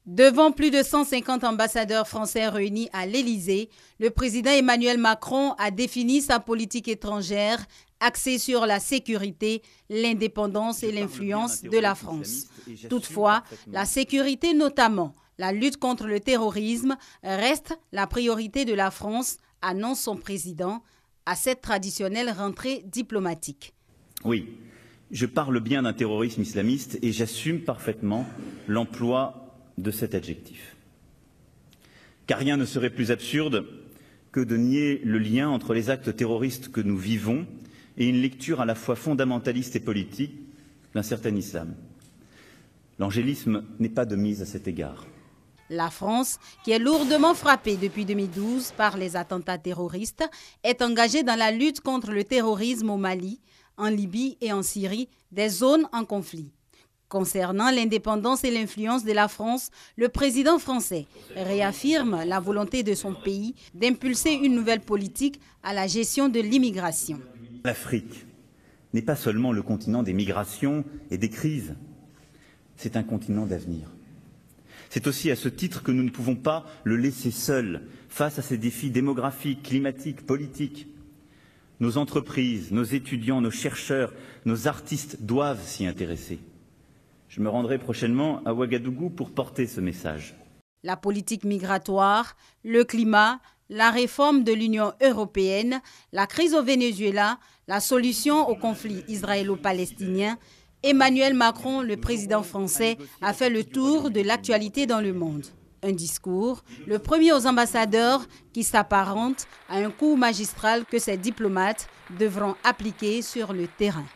Devant plus de 150 ambassadeurs français réunis à l'Élysée, le président Emmanuel Macron a défini sa politique étrangère axée sur la sécurité, l'indépendance et l'influence de la France. Toutefois, la sécurité, notamment la lutte contre le terrorisme, reste la priorité de la France, annonce son président à cette traditionnelle rentrée diplomatique. Oui, je parle bien d'un terrorisme islamiste et j'assume parfaitement l'emploi de cet adjectif. Car rien ne serait plus absurde que de nier le lien entre les actes terroristes que nous vivons et une lecture à la fois fondamentaliste et politique d'un certain islam. L'angélisme n'est pas de mise à cet égard. La France, qui est lourdement frappée depuis 2012 par les attentats terroristes, est engagée dans la lutte contre le terrorisme au Mali, en Libye et en Syrie, des zones en conflit. Concernant l'indépendance et l'influence de la France, le président français réaffirme la volonté de son pays d'impulser une nouvelle politique à la gestion de l'immigration. L'Afrique n'est pas seulement le continent des migrations et des crises, c'est un continent d'avenir. C'est aussi à ce titre que nous ne pouvons pas le laisser seul face à ces défis démographiques, climatiques, politiques. Nos entreprises, nos étudiants, nos chercheurs, nos artistes doivent s'y intéresser. Je me rendrai prochainement à Ouagadougou pour porter ce message. La politique migratoire, le climat, la réforme de l'Union européenne, la crise au Venezuela, la solution au conflit israélo-palestinien, Emmanuel Macron, le président français, a fait le tour de l'actualité dans le monde. Un discours, le premier aux ambassadeurs, qui s'apparente à un coup magistral que ces diplomates devront appliquer sur le terrain.